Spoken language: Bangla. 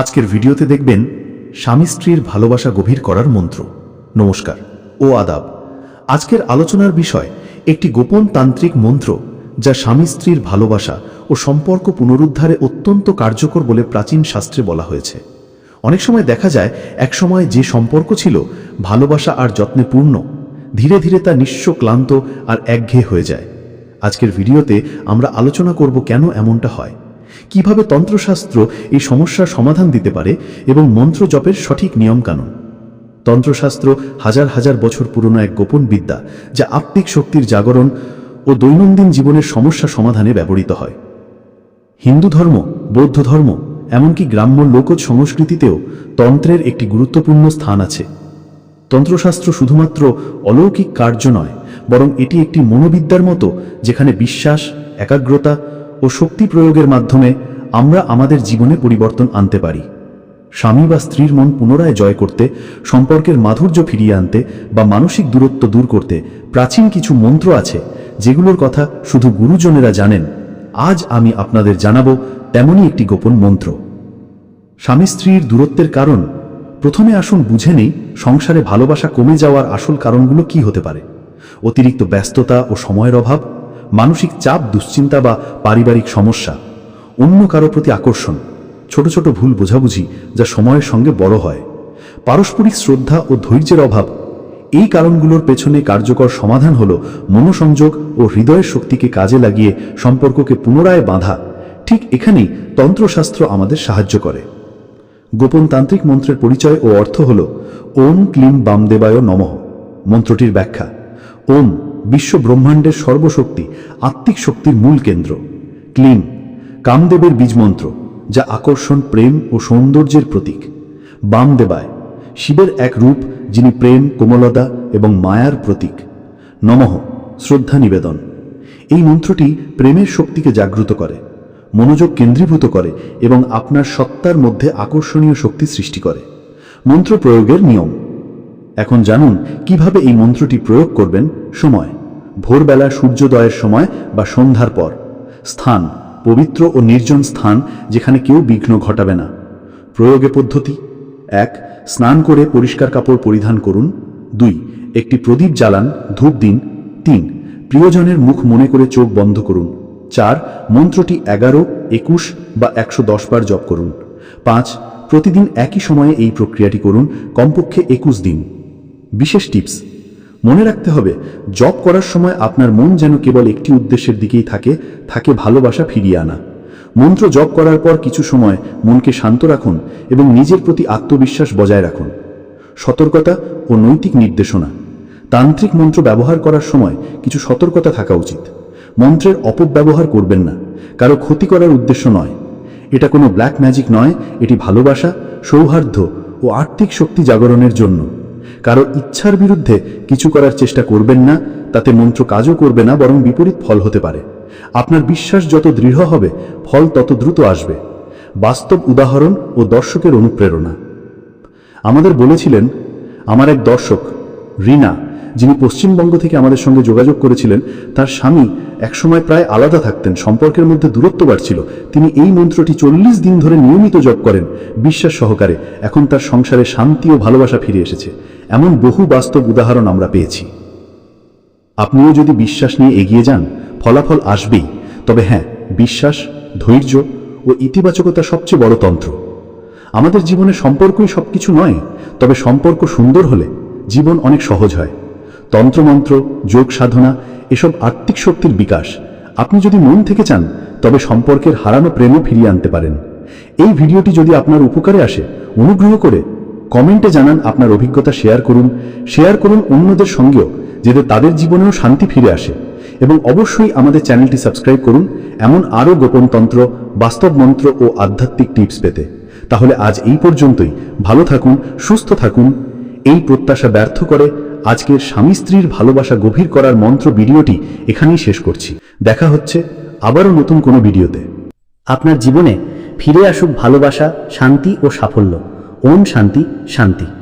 আজকের ভিডিওতে দেখবেন স্বামী স্ত্রীর ভালোবাসা গভীর করার মন্ত্র। নমস্কার ও আদাব। আজকের আলোচনার বিষয় একটি গোপন তান্ত্রিক মন্ত্র যা স্বামী স্ত্রীর ভালোবাসা ও সম্পর্ক পুনরুদ্ধারে অত্যন্ত কার্যকর বলে প্রাচীন শাস্ত্রে বলা হয়েছে। অনেক সময় দেখা যায় একসময় যে সম্পর্ক ছিল ভালোবাসা আর যত্নে পূর্ণ, ধীরে ধীরে তা নিঃস্ব, ক্লান্ত আর একঘেয়ে হয়ে যায়। আজকের ভিডিওতে আমরা আলোচনা করব কেন এমনটা হয়, কিভাবে তন্ত্রশাস্ত্র এই সমস্যার সমাধান দিতে পারে এবং মন্ত্র জপের সঠিক নিয়মকানুন। তন্ত্রশাস্ত্র হাজার হাজার বছর পুরনো এক গোপন বিদ্যা যা আত্মিক শক্তির জাগরণ ও দৈনন্দিন জীবনের সমস্যা সমাধানে ব্যবহৃত হয়। হিন্দু ধর্ম, বৌদ্ধ ধর্ম, এমনকি গ্রাম্য লোকজ সংস্কৃতিতেও তন্ত্রের একটি গুরুত্বপূর্ণ স্থান আছে। তন্ত্রশাস্ত্র শুধুমাত্র অলৌকিক কার্য নয়, বরং এটি একটি মনোবিদ্যার মতো, যেখানে বিশ্বাস, একাগ্রতা ও শক্তি প্রয়োগের মাধ্যমে আমরা আমাদের জীবনে পরিবর্তন আনতে পারি। স্বামী বা স্ত্রীর মন পুনরায় জয় করতে, সম্পর্কের মাধুর্য ফিরিয়ে আনতে বা মানসিক দূরত্ব দূর করতে প্রাচীন কিছু মন্ত্র আছে, যেগুলোর কথা শুধু গুরুজনেরা জানেন। আজ আমি আপনাদের জানাবো তেমনই একটি গোপন মন্ত্র। স্বামী স্ত্রীর দূরত্বের কারণ। প্রথমে আসুন বুঝে নেই সংসারে ভালোবাসা কমে যাওয়ার আসল কারণগুলো কি হতে পারে। অতিরিক্ত ব্যস্ততা ও সময়ের অভাব, মানসিক চাপ, দুশ্চিন্তা বা পারিবারিক সমস্যা, অন্য কারো প্রতি আকর্ষণ, ছোট ছোট ভুল বোঝাবুঝি যা সময়ের সঙ্গে বড় হয়, পারস্পরিক শ্রদ্ধা ও ধৈর্যের অভাব। এই কারণগুলোর পেছনে কার্যকর সমাধান হলো মনোসংযোগ ও হৃদয়ের শক্তিকে কাজে লাগিয়ে সম্পর্ককে পুনরায় বাঁধা। ঠিক এখানেই তন্ত্রশাস্ত্র আমাদের সাহায্য করে। গোপন তান্ত্রিক মন্ত্রের পরিচয় ও অর্থ হল ওম ক্লিম বামদেবায় নমঃ। মন্ত্রটির ব্যাখ্যা: ওম বিশ্ব ব্রহ্মাণ্ডের সর্বশক্তি, আত্মিক শক্তির মূল কেন্দ্র। ক্লিম কামদেবের বীজমন্ত্র, যা আকর্ষণ, প্রেম ও সৌন্দর্যের প্রতীক। বামদেবায় শিবের এক রূপ, যিনি প্রেম, কোমলতা এবং মায়ার প্রতীক। নমঃ শ্রদ্ধা নিবেদন। এই মন্ত্রটি প্রেমের শক্তিকে জাগ্রত করে, মনোযোগ কেন্দ্রীভূত করে এবং আপনার সত্তার মধ্যে আকর্ষণীয় শক্তি সৃষ্টি করে। মন্ত্র প্রয়োগের নিয়ম। এখন জানুন কিভাবে এই মন্ত্রটি প্রয়োগ করবেন। সময়: ভোরবেলা সূর্যোদয়ের সময় বা সন্ধ্যার পর। স্থান: পবিত্র ও নির্জন স্থান, যেখানে কেউ বিঘ্ন ঘটাবে না। প্রয়োগে পদ্ধতি: 1. স্নান করে পরিষ্কার কাপড় পরিধান করুন। 2. একটি প্রদীপ জ্বালান, ধূপ দিন। 3. প্রিয়জনের মুখ মনে করে চোখ বন্ধ করুন। 4. মন্ত্রটি 11, 21 বা 110 বার জপ করুন। 5. প্রতিদিন একই সময়ে এই প্রক্রিয়াটি করুন, কমপক্ষে 21 দিন। বিশেষ টিপস: মনে রাখতে হবে, জপ করার সময় আপনার মন যেন কেবল একটি উদ্দেশ্যের দিকেই থাকে ভালোবাসা ফিরিয়ে আনা। মন্ত্র জপ করার পর কিছু সময় মনকে শান্ত রাখুন এবং নিজের প্রতি আত্মবিশ্বাস বজায় রাখুন। সতর্কতা ও নৈতিক নির্দেশনা। তান্ত্রিক মন্ত্র ব্যবহার করার সময় কিছু সতর্কতা থাকা উচিত। মন্ত্রের অপব্যবহার করবেন না, কারো ক্ষতি করার উদ্দেশ্য নয়। এটা কোনো ব্ল্যাক ম্যাজিক নয়, এটি ভালোবাসা, সৌহার্দ্য ও আত্মিক শক্তি জাগরণের জন্য। কারো ইচ্ছার বিরুদ্ধে কিছু করার চেষ্টা করবেন না, তাতে মন্ত্র কাজও করবে না, বরং বিপরীত ফল হতে পারে। আপনার বিশ্বাস যত দৃঢ় হবে, ফল তত দ্রুত আসবে। বাস্তব উদাহরণ ও দর্শকের অনুপ্রেরণা। আমাদের বলেছিলেন আমার এক দর্শক রিনা, যিনি পশ্চিমবঙ্গ থেকে আমাদের সঙ্গে যোগাযোগ করেছিলেন। তার স্বামী একসময় প্রায় আলাদা থাকতেন, সম্পর্কের মধ্যে দূরত্ব বাড়ছিল। তিনি এই মন্ত্রটি 40 দিন ধরে নিয়মিত জপ করেন, বিশ্বাস সহকারে। এখন তার সংসারে শান্তি ও ভালোবাসা ফিরে এসেছে। এমন বহু বাস্তব উদাহরণ আমরা পেয়েছি। আপনিও যদি বিশ্বাস নিয়ে এগিয়ে যান, ফলাফল আসবেই। তবে হ্যাঁ, বিশ্বাস, ধৈর্য ও ইতিবাচকতা সবচেয়ে বড় তন্ত্র। আমাদের জীবনে সম্পর্কই সবকিছু নয়, তবে সম্পর্ক সুন্দর হলে জীবন অনেক সহজ হয়। তন্ত্রমন্ত্র, যোগ সাধনা, এসব আত্মিক শক্তির বিকাশ। আপনি যদি মন থেকে চান, তবে সম্পর্কের হারানো প্রেমও ফিরিয়ে আনতে পারেন। এই ভিডিওটি যদি আপনার উপকারে আসে, অনুগ্রহ করে কমেন্টে জানান আপনার অভিজ্ঞতা। শেয়ার করুন অন্যদের সঙ্গেও, যাতে তাদের জীবনেও শান্তি ফিরে আসে। এবং অবশ্যই আমাদের চ্যানেলটি সাবস্ক্রাইব করুন এমন আরও গোপন তন্ত্র, বাস্তব মন্ত্র ও আধ্যাত্মিক টিপস পেতে। তাহলে আজ এই পর্যন্তই। ভালো থাকুন, সুস্থ থাকুন, এই প্রত্যাশা ব্যর্থ করে আজকের স্বামী স্ত্রীর ভালোবাসা গভীর করার মন্ত্র ভিডিওটি এখানেই শেষ করছি। দেখা হচ্ছে আবারও নতুন কোনো ভিডিওতে। আপনার জীবনে ফিরে আসুক ভালোবাসা, শান্তি ও সাফল্য। ওম শান্তি শান্তি।